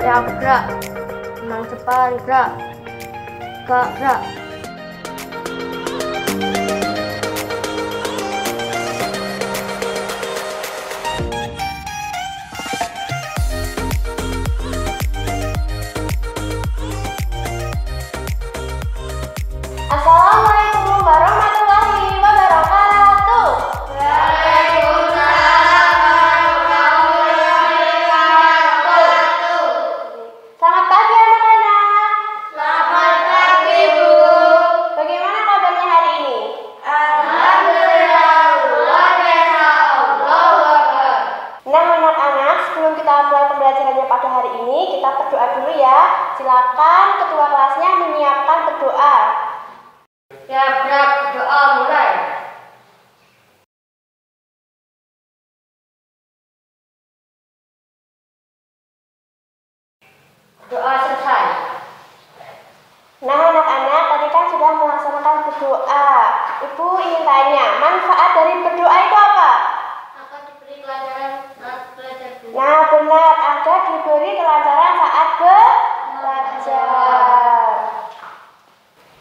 Ya, gerak. Menang depan, gerak. Gerak. Assalamualaikum warahmatullahi wabarakatuh. Selamat pagi anak-anak. Selamat pagi, Bu. Bagaimana kabarnya hari ini? Alhamdulillah, luar biasa. Allahu Akbar. Nah anak-anak, sebelum kita mulai pembelajarannya pada hari ini, kita berdoa dulu ya. Silakan ketua kelasnya menyiapkan berdoa. Ya, berat doa mulai. Doa selesai. Nah anak-anak, tadi kan sudah melaksanakan berdoa. Ibu ingin tanya, manfaat dari berdoa itu apa? Akan diberi pelajaran saat belajar dulu. Nah benar, agar diberi kelancaran saat belajar.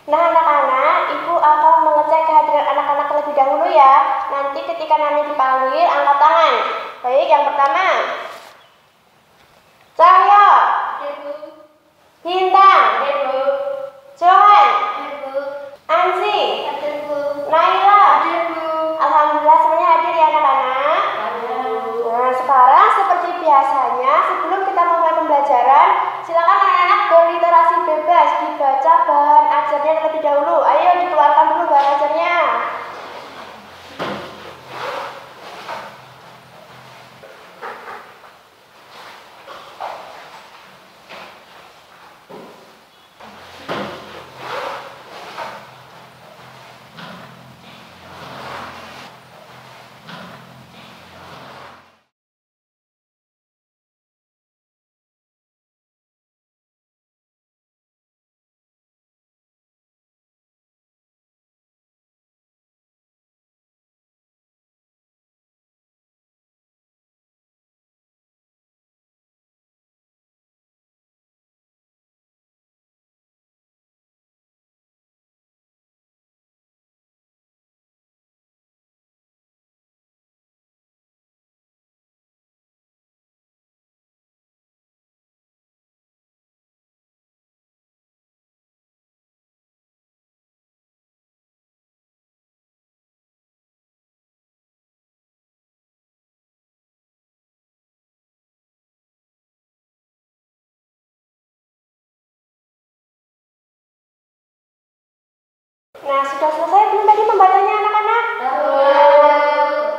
Nah anak-anak, ibu akan mengecek kehadiran anak-anak terlebih dahulu ya. Nanti ketika Nani dipanggil, angkat tangan. Baik, yang pertama Cahyo, Hadir, Bu. Bintang, Hadir, Bu. Johan, Hadir, Bu. Ansi, Hadir, Bu. Naila. Hadir, Bu. Alhamdulillah semuanya hadir ya anak-anak. Nah sekarang seperti biasanya, sebelum kita memulai pembelajaran, silakan anak-anak berliterasi bebas, dibaca bahan ajarnya terlebih dahulu. Ayo dikeluarkan dulu bahan ajarnya. Nah sudah selesai belum tadi membacanya anak-anak?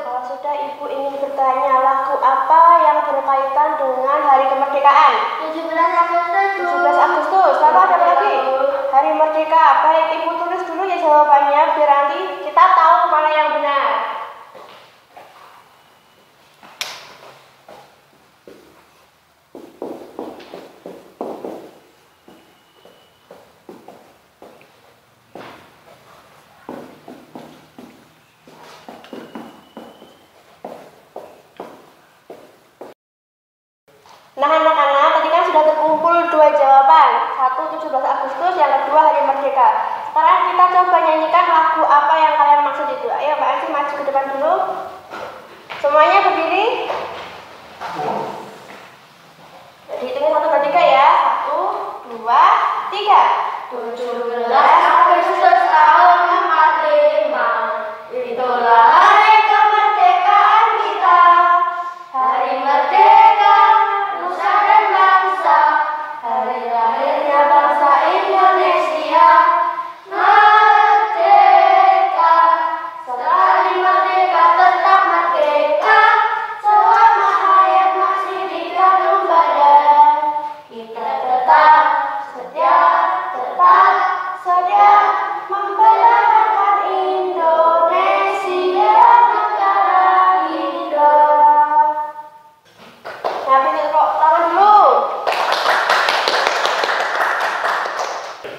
Kalau sudah, ibu ingin bertanya, lagu apa yang berkaitan dengan hari kemerdekaan? 17 Agustus, Bu. 17 Agustus, lalu ada apa lagi? Hari Merdeka. Baik, ibu tulis dulu ya jawabannya, biar nanti kita tahu mana yang benar. Nah anak-anak, tadi kan sudah terkumpul dua jawaban. Satu 17 Agustus, yang kedua Hari Merdeka. Sekarang kita coba nyanyikan lagu apa yang kalian maksud itu. Ayo Mbak Ansi maju ke depan dulu. Semuanya berdiri. Jadi hitungnya 1, 2, 3 ya. 1, 2, 3. 17 Agustus tahun 45. Itulah hari kemerdekaan kita. Hari merdeka nusa dan bangsa. Hari lahirnya bangsa Indonesia. Merdeka, sekali merdeka tetap merdeka. Selama hayat masih di kandung badan, kita tetap setia, tetap Sedia mempertahankan Indonesia, negara kita. Nah, pilih kok tangan dulu.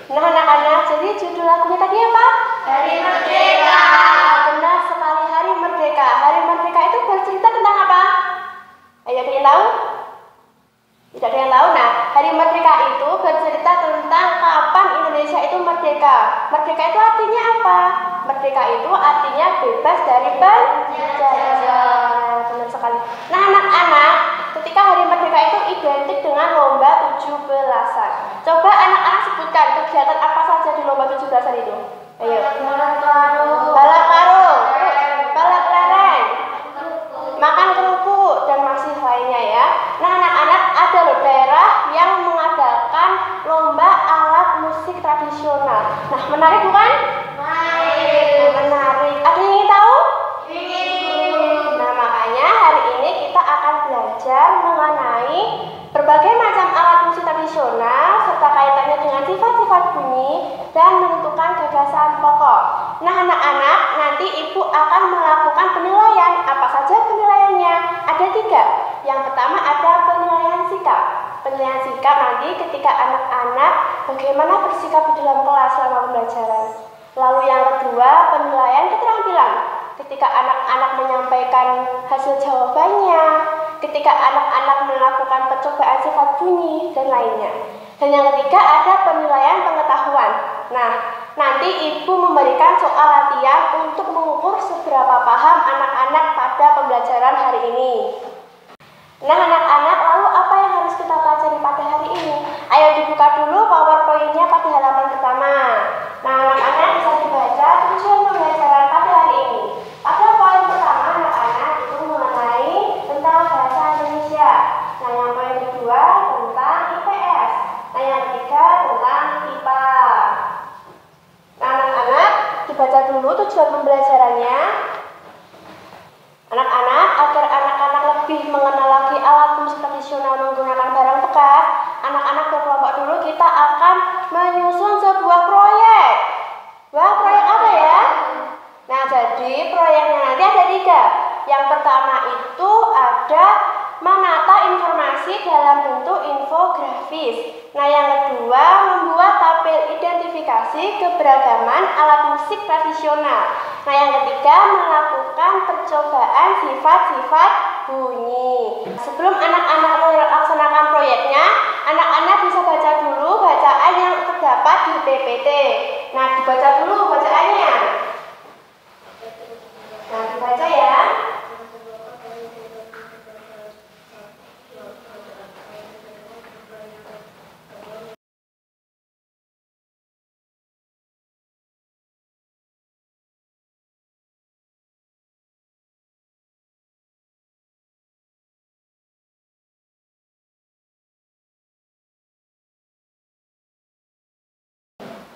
Nah, anak-anak, jadi judul lagunya tadi apa? Hari Merdeka. Benar sekali, Hari Merdeka. Hari Merdeka itu bercerita tentang apa? Ayo, ada yang tahu? Tidak ada yang tahu. Nah, Hari Merdeka itu bercerita tentang kapan Indonesia itu merdeka. Merdeka itu artinya apa? Merdeka itu artinya bebas dari penjajahan. Benar sekali. Nah, anak-anak, ketika Hari Merdeka itu identik dengan lomba 17-an. Coba anak-anak sebutkan kegiatan apa saja di lomba 17-an itu. Ayo. Balap karung, balap lereng, makan kerupuk, dan masih lainnya ya. Nah, anak-anak, ada loh daerah yang mengadakan lomba alat musik tradisional. Nah, menarik bukan? Menarik. Ada yang ingin tahu? Nah, makanya hari ini kita akan belajar mengenai berbagai macam alat musik tradisional serta kaitannya dengan sifat-sifat bunyi dan menentukan gagasan pokok. Nah, anak-anak, nanti ibu akan melakukan penilaian. Apa saja penilaiannya? Ada 3. Yang pertama ada penilaian sikap. Penilaian sikap nanti ketika anak-anak bagaimana bersikap di dalam kelas selama pembelajaran. Lalu yang kedua, penilaian keterampilan. Ketika anak-anak menyampaikan hasil jawabannya, ketika anak-anak melakukan percobaan sifat bunyi, dan lainnya. Dan yang ketiga ada penilaian pengetahuan. Nah, nanti ibu memberikan soal latihan untuk mengukur seberapa paham anak-anak pada pembelajaran hari ini. Nah, anak-anak, lalu apa yang harus kita pelajari pada hari ini? Ayo dibuka dulu PowerPoint-nya pada halaman pertama. Nah, anak-anak bisa dibaca tujuan pembelajaran pada hari ini. Pada poin pertama, anak-anak itu mengenai tentang bahasa Indonesia. Nah, yang poin kedua tentang IPS. Nah, yang ketiga tentang IPA. Nah, anak-anak dibaca dulu tujuan pembelajarannya. Anak-anak, agar anak-anak lebih mengenal lagi alat musik tradisional menggunakan barang bekas, anak-anak berkelompok dulu kita akan menyusun sebuah proyek. Wah, proyek apa ya? Nah, jadi proyeknya nanti ada 3. Yang pertama itu ada menata informasi dalam bentuk infografis. Nah, yang kedua membuat tabel identifikasi keberagaman alat musik tradisional. Nah, yang ketiga melakukan percobaan sifat-sifat bunyi. Sebelum anak-anak melaksanakan proyeknya, anak-anak bisa baca dulu bacaan yang terdapat di PPT. Nah, dibaca dulu bacaannya. Nah, dibaca ya.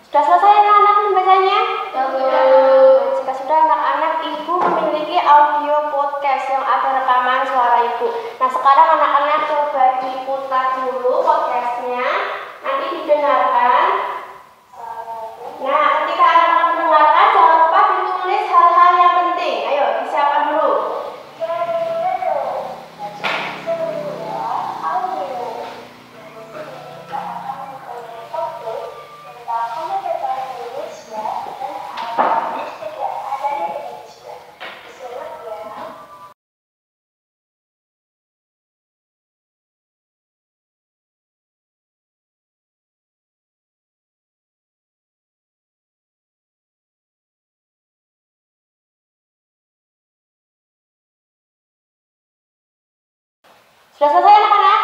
Sudah selesai anak-anak membacanya? Jika sudah, anak-anak, ibu memiliki audio podcast yang ada rekaman suara ibu. Nah, sekarang anak-anak coba diputar dulu podcastnya, nanti didengarkan. Nah, ketika anak-anak mendengarkan, jangan lupa ditulis hal-hal yang penting. Ayo, disiapkan dulu. Sudah selesai anak-anak?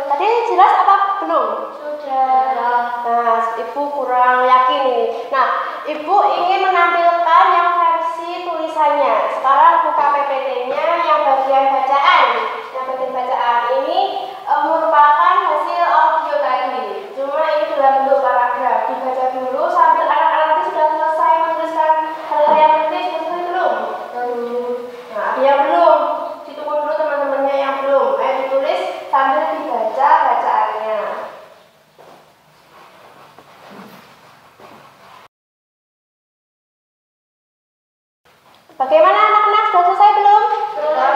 Tadi jelas apa belum? Sudah. Nah, ibu kurang yakin ini. Nah, ibu ingin menampilkan yang versi tulisannya. Sekarang buka PPT-nya yang bagian bacaan. Yang bagian bacaan ini merupakan hasil audio tadi. Cuma ini dalam bentuk paragraf. Dibaca dulu sambil anak-anak nanti sudah selesai menuliskan hal-hal yang penting. Sudah belum? Nah, ada yang belum? Ditunggu dulu teman-temannya yang belum. Ayo ditulis sambil dibaca bacaannya. Bagaimana anak-anak, sudah selesai belum? Sudah.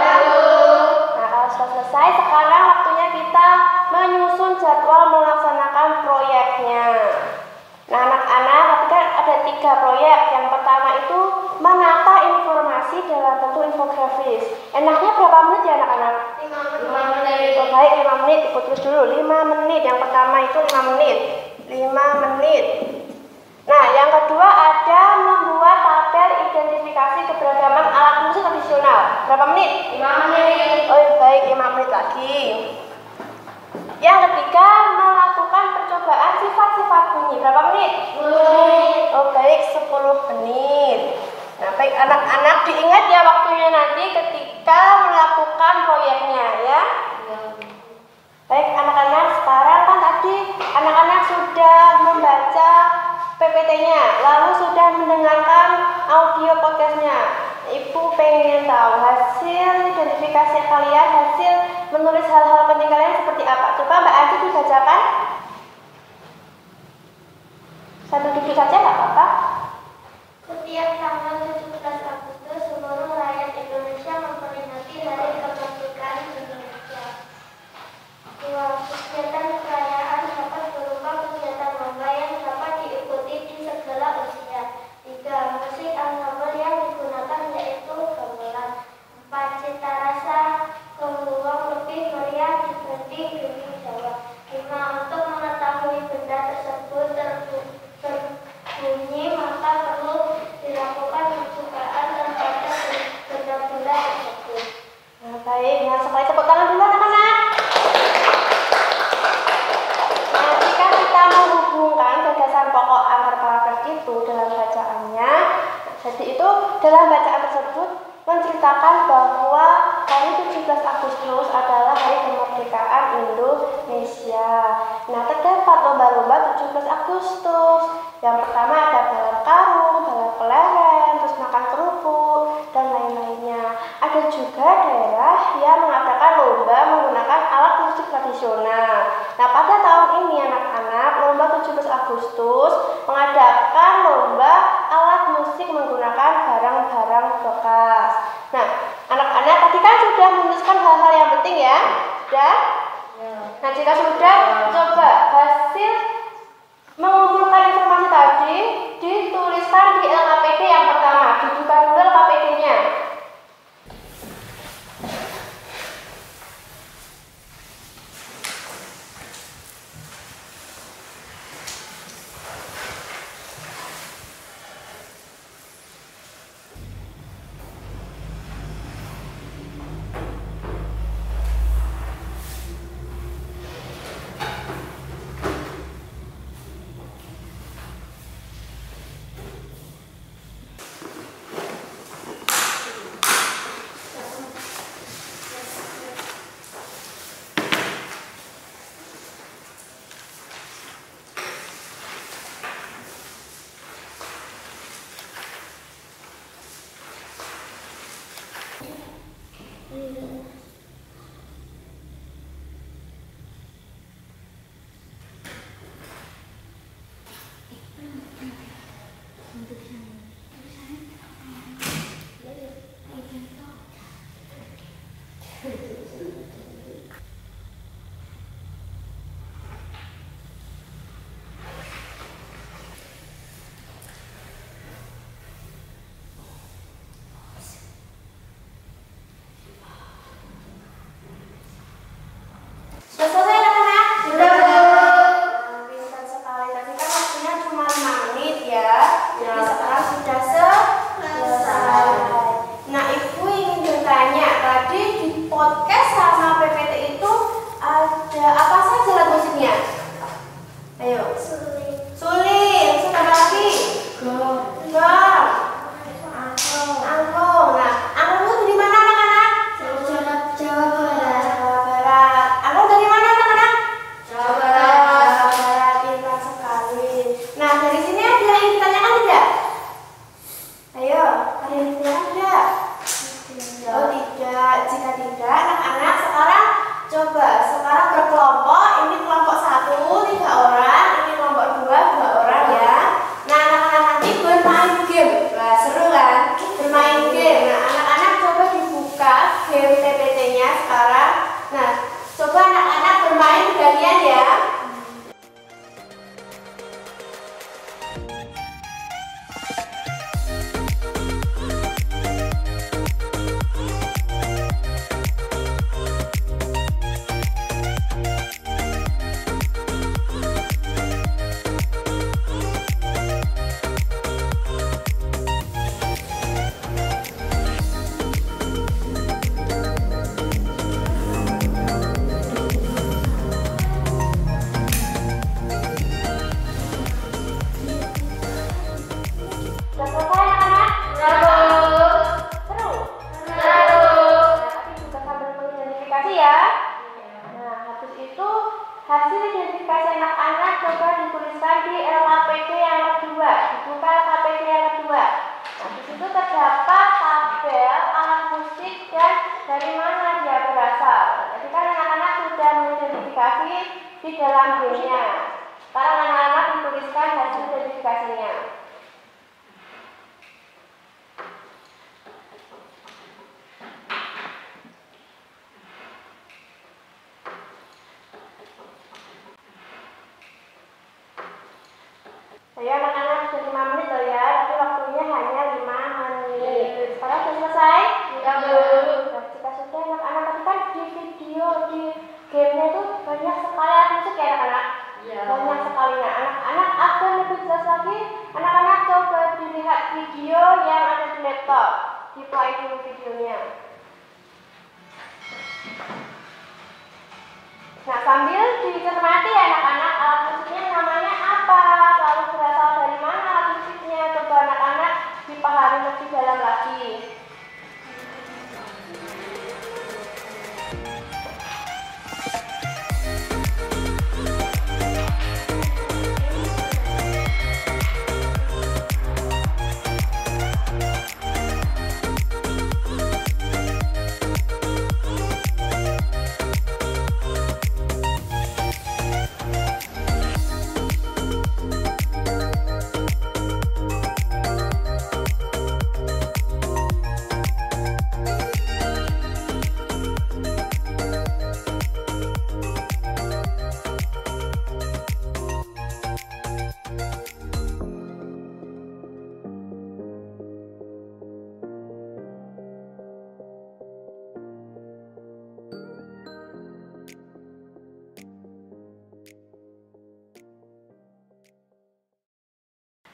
Nah, kalau sudah selesai, sekarang waktunya kita menyusun jadwal melaksanakan proyeknya. Nah, anak-anak, tadi kan ada 3 proyek. Yang pertama itu menata informasi dalam bentuk infografis. Enaknya berapa menit ya anak-anak? 5 menit. Baik, 5 menit, ikut tulis dulu 5 menit. Yang pertama itu 5 menit. 5 menit. Nah, yang kedua ada membuat tabel identifikasi keberagaman alat musik tradisional. Berapa menit? 5 menit. Oh, baik, 5 menit lagi. Yang ketiga, melakukan percobaan sifat-sifat bunyi. Berapa menit? 10 menit. Oh, baik, 10 menit. Nah, baik anak-anak diingat ya waktunya nanti ketika melakukan proyeknya ya. Baik anak-anak, sekarang kan tadi anak-anak sudah membaca PPT-nya, lalu sudah mendengarkan audio podcastnya. Ibu pengen tahu hasil identifikasi kalian, hasil menulis hal-hal penting kalian seperti apa? Coba Mbak Aji dibacakan. Satu duduk saja nggak apa-apa. Setiap tanggal 17 Agustus, seluruh rakyat Indonesia memperingati Hari Kemerdekaan Indonesia. Kegiatan perayaan dapat berupa kegiatan lomba yang dapat diikuti di segala usia. 3. Musik ansambel yang digunakan yaitu gamelan. 4. Cita rasa keluang lebih meriah dibanding gerimis Jawa. 5. Untuk mengetahui benda tersebut terbunyi, maka perlu dilakukan pembukaan terhadap benda-benda tersebut. Nah, baik, nah sekali tepuk tangan dulu anak-anak. Nah, jika kita menghubungkan gagasan pokok antar paragraf itu dalam bacaannya, jadi itu dalam bacaan tersebut menceritakan bahwa hari 17 Agustus adalah hari kemerdekaan Indonesia. Nah, terdapat lomba-lomba 17 Agustus. Yang pertama ada balap karung, balap kelereng, terus makan kerupuk, dan lain-lainnya. Ada juga daerah yang mengadakan lomba menggunakan alat musik tradisional. Nah, pada tahun ini anak-anak, lomba 17 Agustus mengadakan lomba alat musik menggunakan barang-barang bekas. Nah, anak-anak tadi kan sudah menuliskan hal-hal yang penting ya? Sudah? Nah, jika sudah, coba hasil mengumpulkan informasi tadi dituliskan di LKPD yang pertama. Dibuka dulu LKPD-nya. Hasil identifikasi anak-anak coba dituliskan di LKPD yang kedua. Dibuka LKPD yang kedua. Nah, di situ terdapat tabel alat musik dan dari mana dia berasal. Jadi kan anak-anak sudah mengidentifikasi di dalam gamenya. Sekarang anak-anak dituliskan hasil identifikasinya. Ya anak-anak sudah 5 menit loh ya, tapi waktunya hanya 5 menit. Sekarang sudah selesai? Ya, Bu. Nah, jika sudah anak-anak tadi kan di video di gamenya itu banyak sekali alat musik ya anak-anak. Ya. Banyak sekali. Nah, anak-anak akan lebih jelas lagi. Anak-anak coba dilihat video yang ada di laptop. Di play dulu videonya. Nah, sambil dicermati anak-anak alat musiknya namanya apa, lalu berasal dari mana alat musiknya. Coba anak-anak dipahami lebih dalam lagi.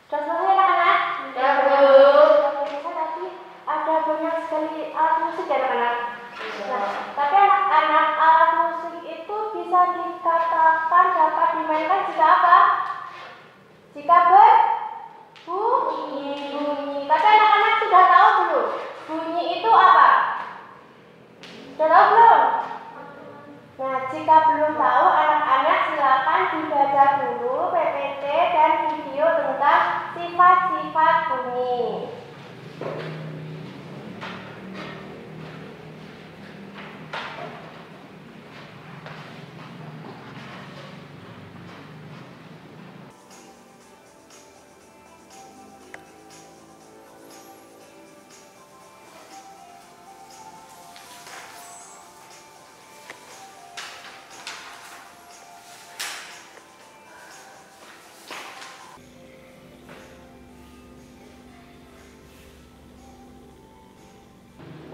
Sudah selesai anak-anak? Ya, Bu. Ternyata tadi ada banyak sekali alat musik ya anak-anak. Nah, tapi anak-anak alat musik itu bisa dikatakan dapat dimainkan jika apa? Jika berbunyi. Tapi anak-anak sudah tahu belum? Bunyi itu apa? Sudah tahu belum? Nah, jika belum tahu, anak-anak silakan dibaca dulu PPT dan video tentang sifat-sifat bunyi.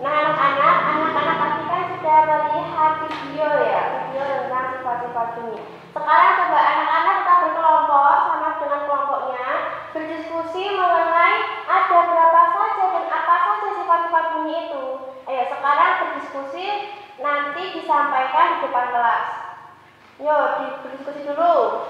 Nah, anak-anak pasti kan sudah melihat video ya, video tentang sifat-sifat bunyi. Sekarang coba anak-anak tetap berkelompok sama dengan kelompoknya, berdiskusi mengenai ada berapa saja dan apa saja sifat-sifat bunyi itu. Ayo sekarang berdiskusi, nanti disampaikan di depan kelas. Yuk, berdiskusi dulu.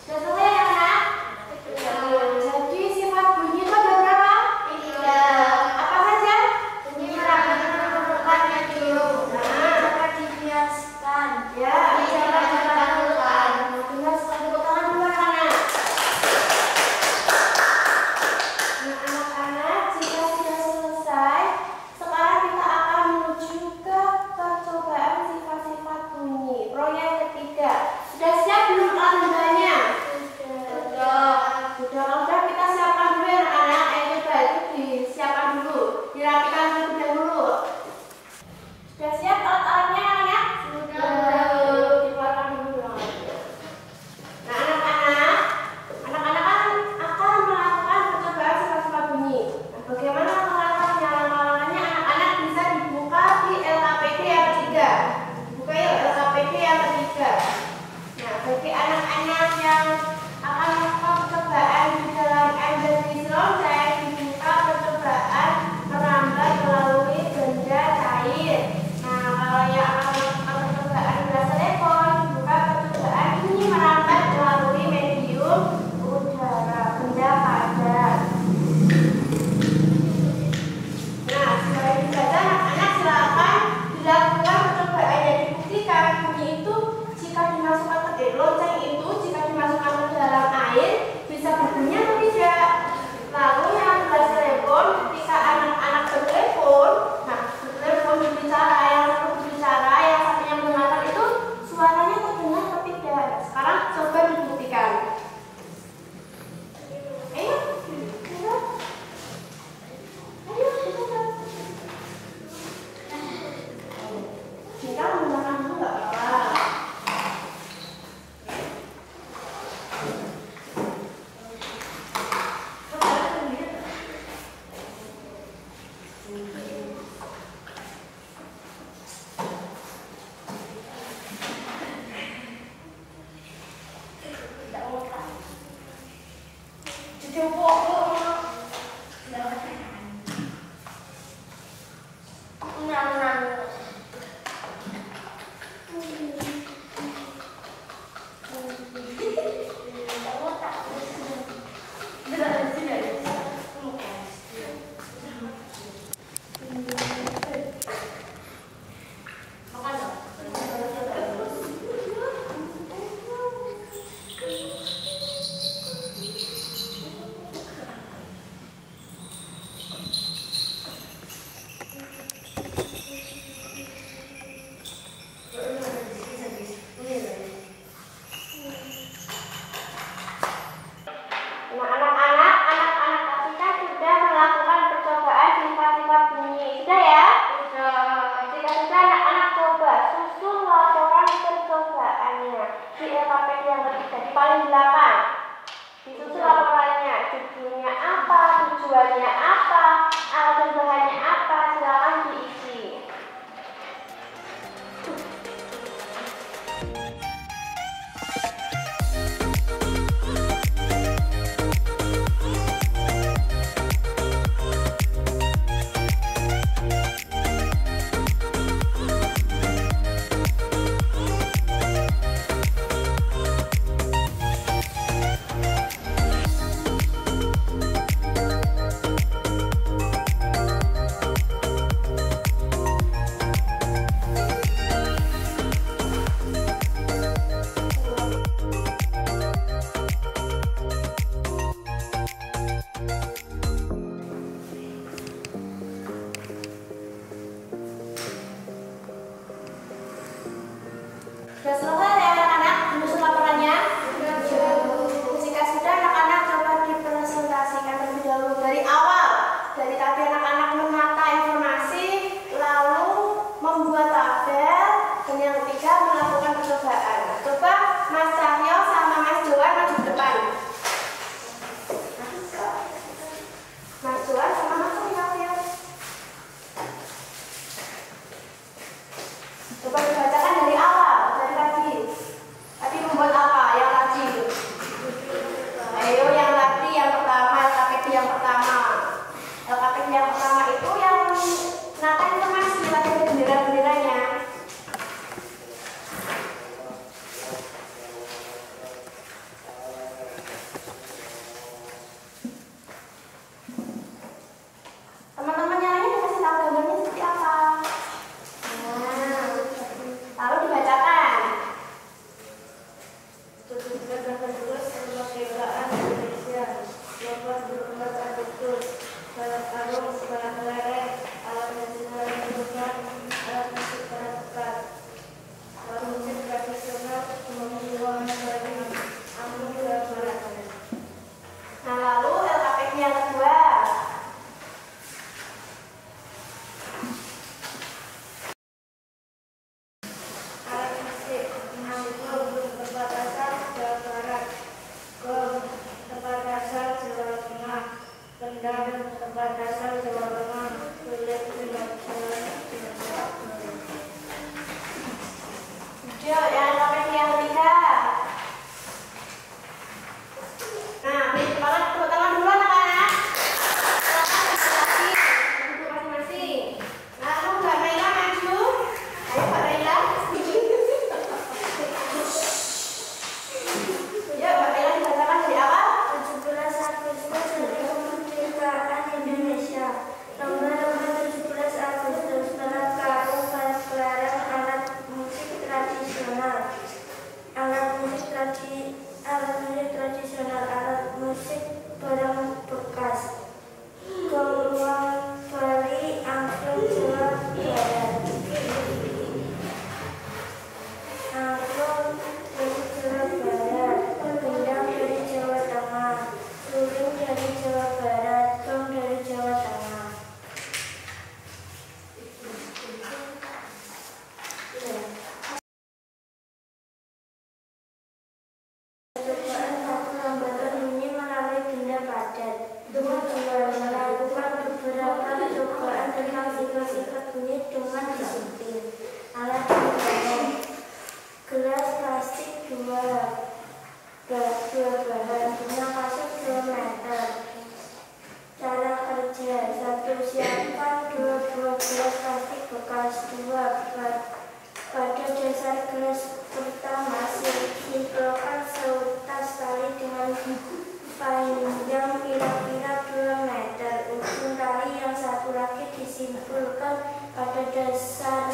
Sudah selesai ya anak? Jadi sifat bunyi itu ada berapa? 3. Apa saja? Bunyi meragukan dulu. Cara dibiaskan. Ya, cara dilakukan. Benar, tepuk tangan dulu anak-anak. Nah, anak-anak jika sudah selesai, sekarang kita akan menuju ke percobaan sifat-sifat bunyi. Proyek ketiga. Sudah siap belum alat-alatnya? Sudah, kalau sudah kita siapkan dulu ya anak-anak. Coba itu disiapkan dulu, dirapikan terlebih dahulu. Sudah siap alat-alatnya anak-anak? Sudah. Dikeluarkan dulu alatnya. Nah anak-anak kan akan melakukan percobaan sifat-sifat bunyi. Nah, bagaimana langkah-langkahnya? Langkah-langkahnya anak-anak bisa dibuka di LKPD yang ketiga. Buka yuk LKPD yang ketiga. Nah, bagi anak-anak yang akan melakukan percobaan di dalam Embedded Lounge, dibuka percobaan merambat melalui benda cair. Nah, kalau yang akan melakukan percobaan gelas telepon, dibuka percobaan bunyi Sudah selesai ya anak-anak menyusun laporannya? Jika sudah, anak-anak coba dipresentasikan terlebih dahulu dari awal. Dari tadi anak-anak menata informasi, lalu membuat tabel, dan yang ketiga melakukan percobaan. Coba Mas Cahyo sama Mas Johan maju ke depan. Mas Johan sama Mas Cahyo. Coba dibacakan dari awal. Tadi membuat apa yang tadi? Ayo yang tadi yang pertama, LKPD yang pertama. LKPD yang pertama itu yang nata informasi, tadi ada bendera-benderanya. Teman-teman yang lainnya dikasih tahu gambarnya seperti apa. Nah, lalu dibacakan. Nah, lalu LKPD yang kedua. Yang LKPD yang ketiga. Nah, tepuk tangan dulu anak-anak. Silakan duduk masing-masing. Nah, kamu Mbak Naila maju. Ayo Mbak Naila. Ya, Mbak Naila dibacakan dari awal. 17 Agustus kemerdekaan Indonesia. Nomor 17 Agustus melakukan pagelaran alat musik tradisional. Alat musik tradisional, alat musik barang bekas. Gongwang Bali, angklung Jawa Barat. Angklung dari Jawa Barat, gendang dari Jawa Tengah, suling dari Jawa Barat, gong dari Jawa Tengah. Percobaan satu lambakan bunyi melalui benda padat. Melakukan beberapa percobaan tentang sifat-sifat bunyi dengan disiplin. Alat pembahan gelas plastik 2 bahan, benang kasut 2 meter. gelas plastik bekas 2. Pada dasar gelas pertama, simpulkan seutas tali dengan panjang kira-kira 2 meter. Ujung tali yang satu lagi disimpulkan pada dasar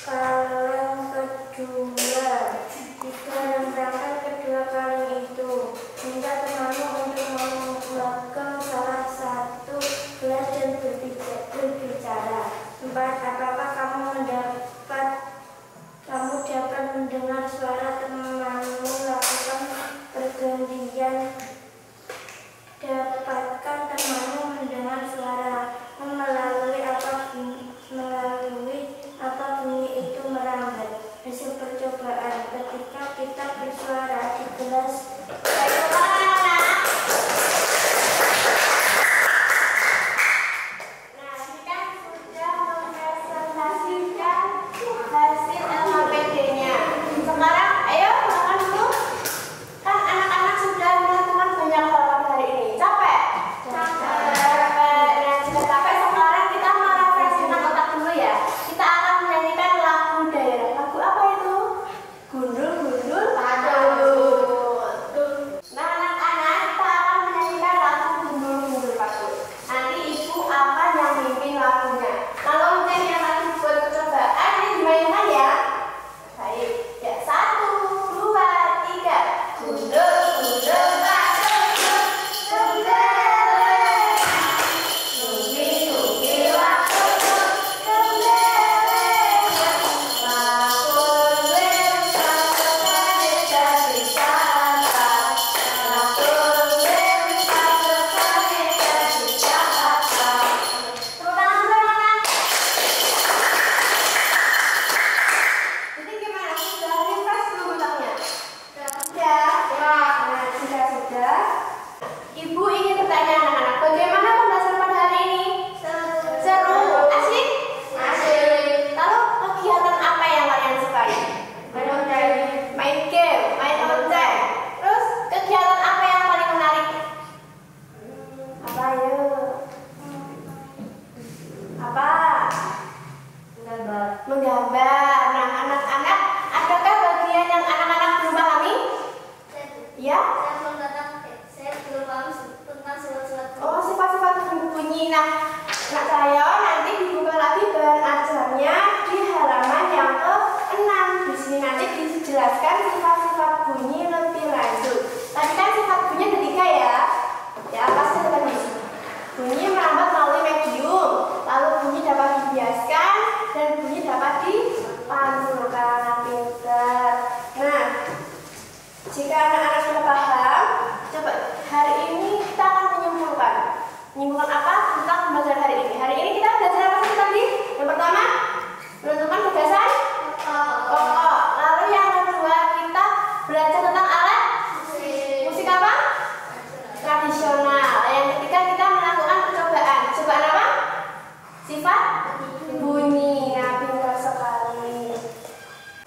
kaleng kedua. Jika rentangkan kedua kaleng itu, minta temanmu untuk memegang salah satu gelas dan berbicara. 4. Apakah kamu dapat mendengar suara temanmu? Lakukan pergantian. Dapatkan temanmu mendengar suara melalui apa bunyi itu merambat. Hasil percobaan ketika kita bersuara di kelas. Nah, kita sudah mempresentasikan hasil LHPD-nya. Sekarang, ayo makan dulu. Kan anak-anak sudah melakukan banyak hal hari ini. Capek? Capek. Nah, jika capek, sekarang kita merefreshingkan otak dulu ya. Kita akan menyanyikan lagu daerah. Lagu apa itu? Gundul-gundul patut. Nah, anak-anak, kita akan menyanyikan lagu gundul-gundul patut. Nanti ibu akan yang mimpin lagunya. Kalau mungkin yang lagi buat percobaan, ini dimainkan ya. Baik, ya 1, 2, 3. Gundul-gundul patut. Gundele. Nungi-nungi waktu. Gundele. Makul wesa sekali jadi Jakarta. Makul wesa sekali jadi Jakarta. Tepuk tangan dulu, anak-anak. Jadi gimana? Sudah refresh belum otaknya? Sudah. Nah, jika sudah, Ibu ingin bertanya anak-anak, bagaimana pembelajaran pada hari ini? Seru. Asik? Asik. Lalu kegiatan apa yang kalian sukai? Main game, main lonceng. Terus kegiatan apa yang paling menarik? Apa yuk? Apa? Menggambar. Nah, anak-anak, adakah bagian yang anak-anak belum pahami? Ya? Saya belum paham tentang sifat-sifat. Oh, sifat-sifat bunyi. Nah, anak saya nanti dibuka lagi bahan ajarnya di halaman yang ke-6. Di sini nanti dijelaskan sifat-sifat bunyi lebih lanjut. Tadi kan sifat bunyi ada 3 ya. Ya, pasti tadi. Bunyi merambat melalui medium, lalu bunyi dapat dibiaskan dan bunyi dapat dipantulkan. Pintar. Nah, jika anak-anak sudah paham, coba hari ini kita akan menyimpulkan. Menyimpulkan apa tentang pembelajaran hari ini? Hari ini kita belajar apa sih tadi? Yang pertama, menentukan batasan pokok. Lalu yang kedua, kita belajar tentang alat musik apa? Tradisional. Yang ketiga, kita melakukan percobaan. Percobaan apa? Sifat bunyi. Nah, pintar sekali.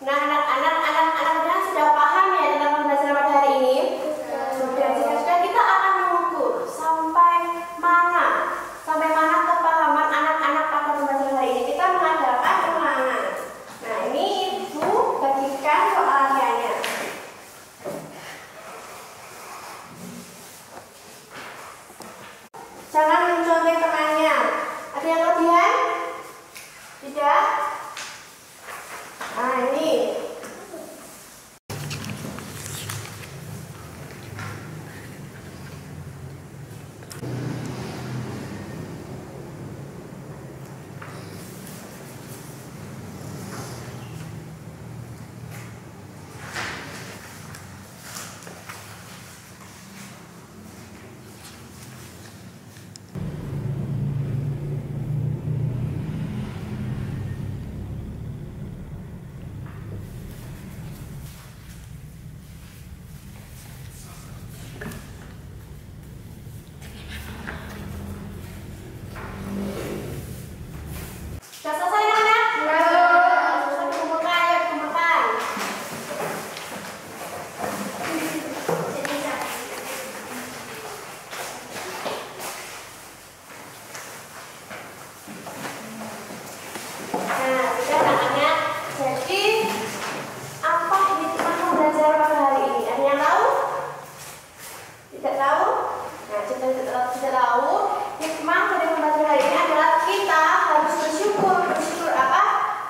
Nah, anak-anak sudah paham ya tentang pembelajaran pada hari ini? Sudah. Jika sudah, kita akan mengukur sampai mana kepahaman anak-anak pada pembelajaran hari ini. Kita mengadakan ulangan. Ada yang tahu? Tidak tahu? Nah, jika tidak tahu, hikmah dari pembelajaran hari ini adalah kita harus bersyukur. Bersyukur apa?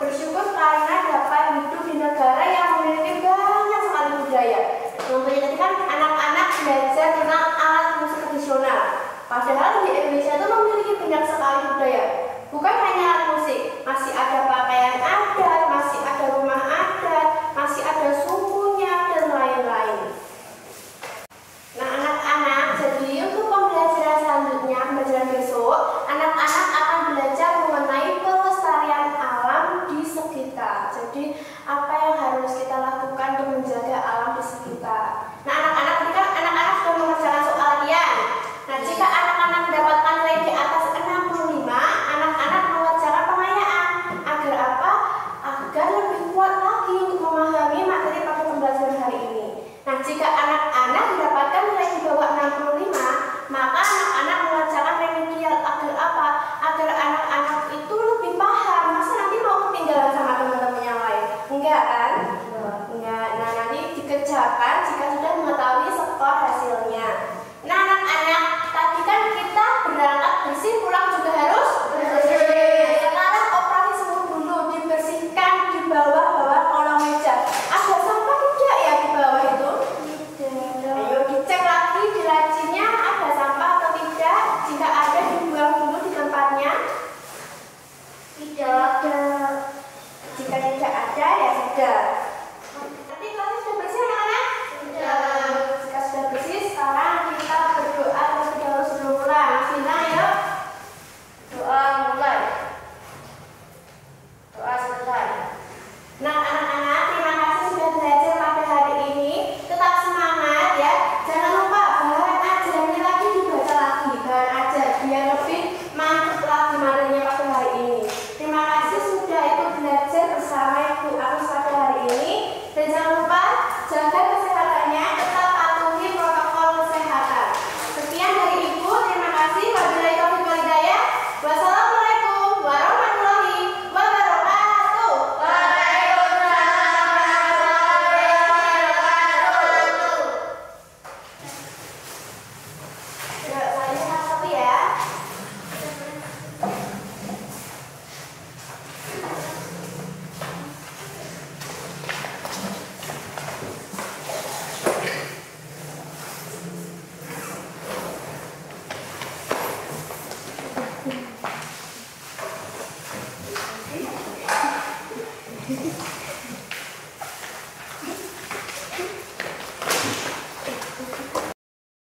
Bersyukur karena dapat hidup di negara yang memiliki banyak sekali budaya. Contohnya tadi kan anak-anak belajar tentang alat musik tradisional. Padahal di Indonesia itu memiliki banyak sekali budaya. Bukan hanya alat musik, masih ada pakaian adat, masih ada rumah adat, masih ada sukunya dan lain-lain. Nah, anak-anak, jadi untuk pembelajaran selanjutnya, pembelajaran besok, anak-anak akan belajar mengenai pelestarian alam di sekitar. Jadi, apa yang harus kita lakukan untuk menjaga alam di sekitar. Nah, anak-anak, tadi kan anak-anak sudah mengerjakan soal latihan. Nah, jika anak-anak mendapatkan nilai di atas 65, anak-anak mengerjakan pengayaan. Agar apa? Agar lebih kuat lagi untuk memahami materi pada pembelajaran hari ini. Nah, jika anak-anak mendapatkan nilai di bawah 65, maka anak-anak mengerjakan remedial. Agar apa? Agar anak-anak itu lebih paham. Masa nanti mau ketinggalan sama teman-teman yang lain? Enggak kan? Enggak. Nah, nanti dikerjakan jika sudah mengetahui skor hasilnya.